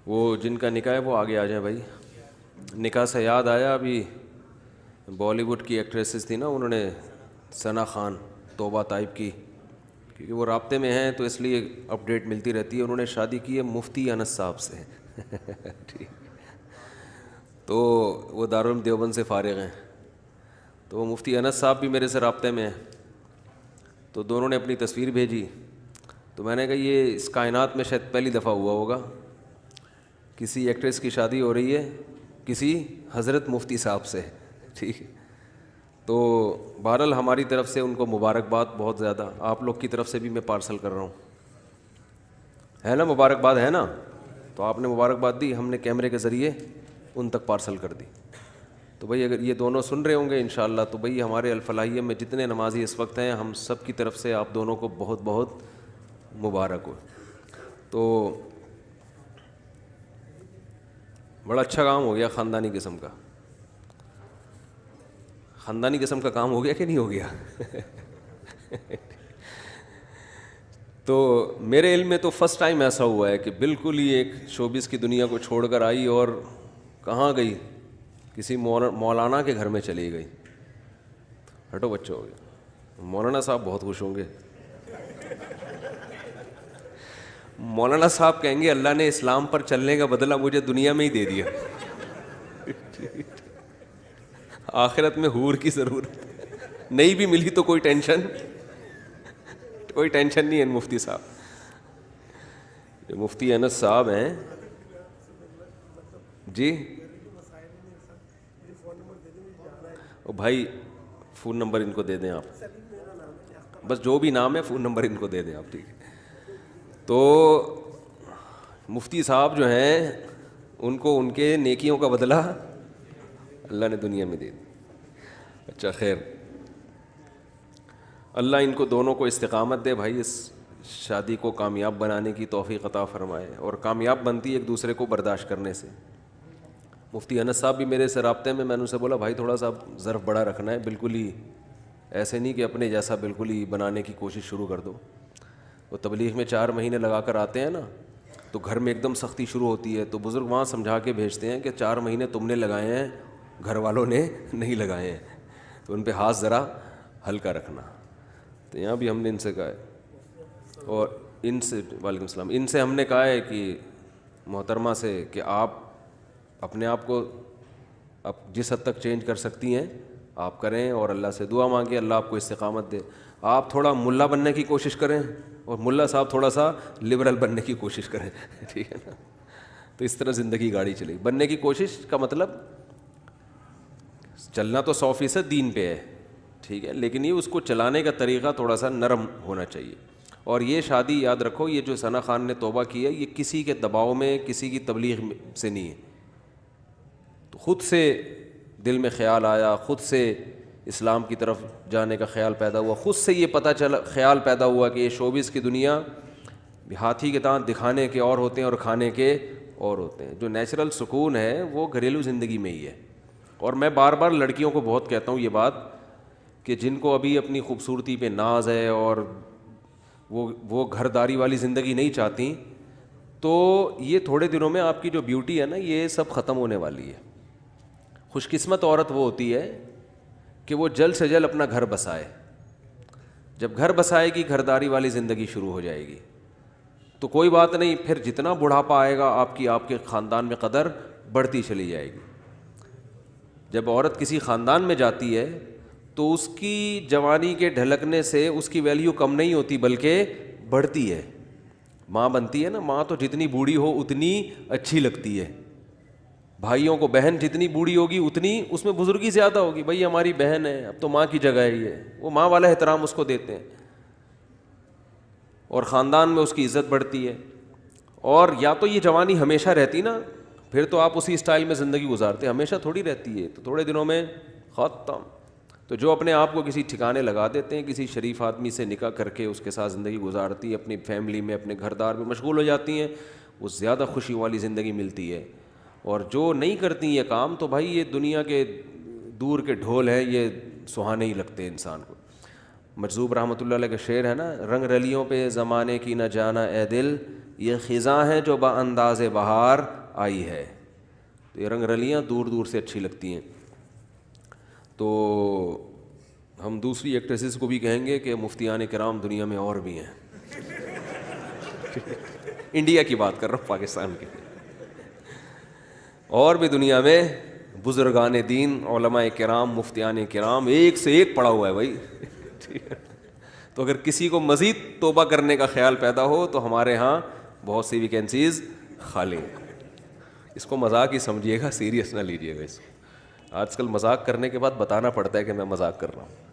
وہ جن کا نکاح ہے وہ آگے آ جائیں بھائی. نکاح سے یاد آیا, ابھی بالی ووڈ کی ایکٹریسز تھی نا, انہوں نے ثنا خان توبہ طائب کی, کیونکہ وہ رابطے میں ہیں تو اس لیے اپڈیٹ ملتی رہتی ہے. انہوں نے شادی کی ہے مفتی انس صاحب سے. ٹھیک, تو وہ دارالعلوم دیوبند سے فارغ ہیں, تو وہ مفتی انس صاحب بھی میرے سے رابطے میں ہیں. تو دونوں نے اپنی تصویر بھیجی, تو میں نے کہا یہ اس کائنات میں شاید پہلی دفعہ ہوا ہوگا کسی ایکٹریس کی شادی ہو رہی ہے کسی حضرت مفتی صاحب سے. ٹھیک ہے, تو بہرحال ہماری طرف سے ان کو مبارکباد بہت زیادہ, آپ لوگ کی طرف سے بھی میں پارسل کر رہا ہوں, ہے نا, مبارکباد ہے نا. تو آپ نے مبارکباد دی, ہم نے کیمرے کے ذریعے ان تک پارسل کر دی. تو بھئی اگر یہ دونوں سن رہے ہوں گے انشاءاللہ, تو بھئی ہمارے الفلاحیہ میں جتنے نمازی اس وقت ہیں, ہم سب کی طرف سے آپ دونوں کو بہت بہت مبارک ہو. تو بڑا اچھا کام ہو گیا خاندانی قسم کا. خاندانی قسم کا کام ہو گیا کہ نہیں ہو گیا؟ تو میرے علم میں تو فرسٹ ٹائم ایسا ہوا ہے کہ بالکل ہی ایک شوبز کی دنیا کو چھوڑ کر آئی اور کہاں گئی, کسی مولانا کے گھر میں چلی گئی. ہٹو بچوں ہو گیا, مولانا صاحب بہت خوش ہوں گے. مولانا صاحب کہیں گے اللہ نے اسلام پر چلنے کا بدلہ مجھے دنیا میں ہی دے دیا, آخرت میں حور کی ضرورت نہیں بھی ملی تو کوئی ٹینشن نہیں ہے. مفتی صاحب, مفتی انس صاحب ہیں جی. او بھائی فون نمبر ان کو دے دیں آپ, بس جو بھی نام ہے فون نمبر ان کو دے دیں آپ. ٹھیک ہے, تو مفتی صاحب جو ہیں ان کو ان کے نیکیوں کا بدلہ اللہ نے دنیا میں دے دیا. اچھا خیر, اللہ ان کو دونوں کو استقامت دے بھائی, اس شادی کو کامیاب بنانے کی توفیق عطا فرمائے, اور کامیاب بنتی ایک دوسرے کو برداشت کرنے سے. مفتی انس صاحب بھی میرے سے رابطے میں, میں نے ان سے بولا بھائی تھوڑا سا ظرف بڑا رکھنا ہے, بالکل ہی ایسے نہیں کہ اپنے جیسا بالکل ہی بنانے کی کوشش شروع کر دو. وہ تبلیغ میں 4 مہینے لگا کر آتے ہیں نا, تو گھر میں ایک دم سختی شروع ہوتی ہے, تو بزرگ وہاں سمجھا کے بھیجتے ہیں کہ 4 مہینے تم نے لگائے ہیں, گھر والوں نے نہیں لگائے ہیں, تو ان پہ ہاتھ ذرا ہلکا رکھنا. تو یہاں بھی ہم نے ان سے کہا ہے, اور ان سے وعلیکم السلام, ان سے ہم نے کہا ہے کہ محترمہ سے کہ آپ اپنے آپ کو اب جس حد تک چینج کر سکتی ہیں آپ کریں, اور اللہ سے دعا مانگیں اللہ آپ کو استقامت دے. آپ تھوڑا ملا بننے کی کوشش کریں, اور ملا صاحب تھوڑا سا لبرل بننے کی کوشش کریں. ٹھیک ہے نا, تو اس طرح زندگی گاڑی چلے گی. بننے کی کوشش کا مطلب چلنا تو 100% دین پہ ہے, ٹھیک ہے, لیکن یہ اس کو چلانے کا طریقہ تھوڑا سا نرم ہونا چاہیے. اور یہ شادی یاد رکھو, یہ جو ثنا خان نے توبہ کی ہے, یہ کسی کے دباؤ میں, کسی کی تبلیغ سے نہیں ہے. تو خود سے دل میں خیال آیا, خود سے اسلام کی طرف جانے کا خیال پیدا ہوا, خود سے یہ پتہ چلا, خیال پیدا ہوا کہ یہ شوبز کی دنیا ہاتھی کے دانت دکھانے کے اور ہوتے ہیں اور کھانے کے اور ہوتے ہیں. جو نیچرل سکون ہے وہ گھریلو زندگی میں ہی ہے. اور میں بار بار لڑکیوں کو بہت کہتا ہوں یہ بات, کہ جن کو ابھی اپنی خوبصورتی پہ ناز ہے اور وہ گھرداری والی زندگی نہیں چاہتی, تو یہ تھوڑے دنوں میں آپ کی جو بیوٹی ہے نا یہ سب ختم ہونے والی ہے. خوش قسمت عورت وہ ہوتی ہے کہ وہ جلد سے جلد اپنا گھر بسائے. جب گھر بسائے گی گھرداری والی زندگی شروع ہو جائے گی, تو کوئی بات نہیں, پھر جتنا بڑھاپا آئے گا آپ کے خاندان میں قدر بڑھتی چلی جائے گی. جب عورت کسی خاندان میں جاتی ہے تو اس کی جوانی کے ڈھلکنے سے اس کی ویلیو کم نہیں ہوتی بلکہ بڑھتی ہے. ماں بنتی ہے نا, ماں تو جتنی بوڑھی ہو اتنی اچھی لگتی ہے. بھائیوں کو بہن جتنی بوڑھی ہوگی اتنی اس میں بزرگی زیادہ ہوگی. بھائی ہماری بہن ہے, اب تو ماں کی جگہ ہے, یہ وہ ماں والا احترام اس کو دیتے ہیں, اور خاندان میں اس کی عزت بڑھتی ہے. اور یا تو یہ جوانی ہمیشہ رہتی نا, پھر تو آپ اسی اسٹائل میں زندگی گزارتے, ہمیشہ تھوڑی رہتی ہے, تو تھوڑے دنوں میں ختم. تو جو اپنے آپ کو کسی ٹھکانے لگا دیتے ہیں, کسی شریف آدمی سے نکاح کر کے اس کے ساتھ زندگی گزارتی, اپنی فیملی میں اپنے گھر دار میں مشغول ہو جاتی ہیں, وہ زیادہ خوشی والی زندگی ملتی ہے. اور جو نہیں کرتی یہ کام, تو بھائی یہ دنیا کے دور کے ڈھول ہیں, یہ سہانے ہی لگتے ہیں انسان کو. مجذوب رحمۃ اللہ علیہ کا شعر ہے نا, رنگ رلیوں پہ زمانے کی نہ جانا اے دل, یہ خزاں ہیں جو با انداز بہار آئی ہے. تو یہ رنگ رلیاں دور دور سے اچھی لگتی ہیں. تو ہم دوسری ایکٹریسز کو بھی کہیں گے کہ مفتیان کرام دنیا میں اور بھی ہیں. انڈیا کی بات کر رہا ہوں, پاکستان کی. اور بھی دنیا میں بزرگان دین, علماء کرام, مفتیان کرام ایک سے ایک پڑا ہوا ہے بھائی. تو اگر کسی کو مزید توبہ کرنے کا خیال پیدا ہو تو ہمارے ہاں بہت سی ویکینسیز خالی ہیں. اس کو مذاق ہی سمجھیے گا, سیریس نہ لیجیے گا اس کو. آج کل مذاق کرنے کے بعد بتانا پڑتا ہے کہ میں مذاق کر رہا ہوں.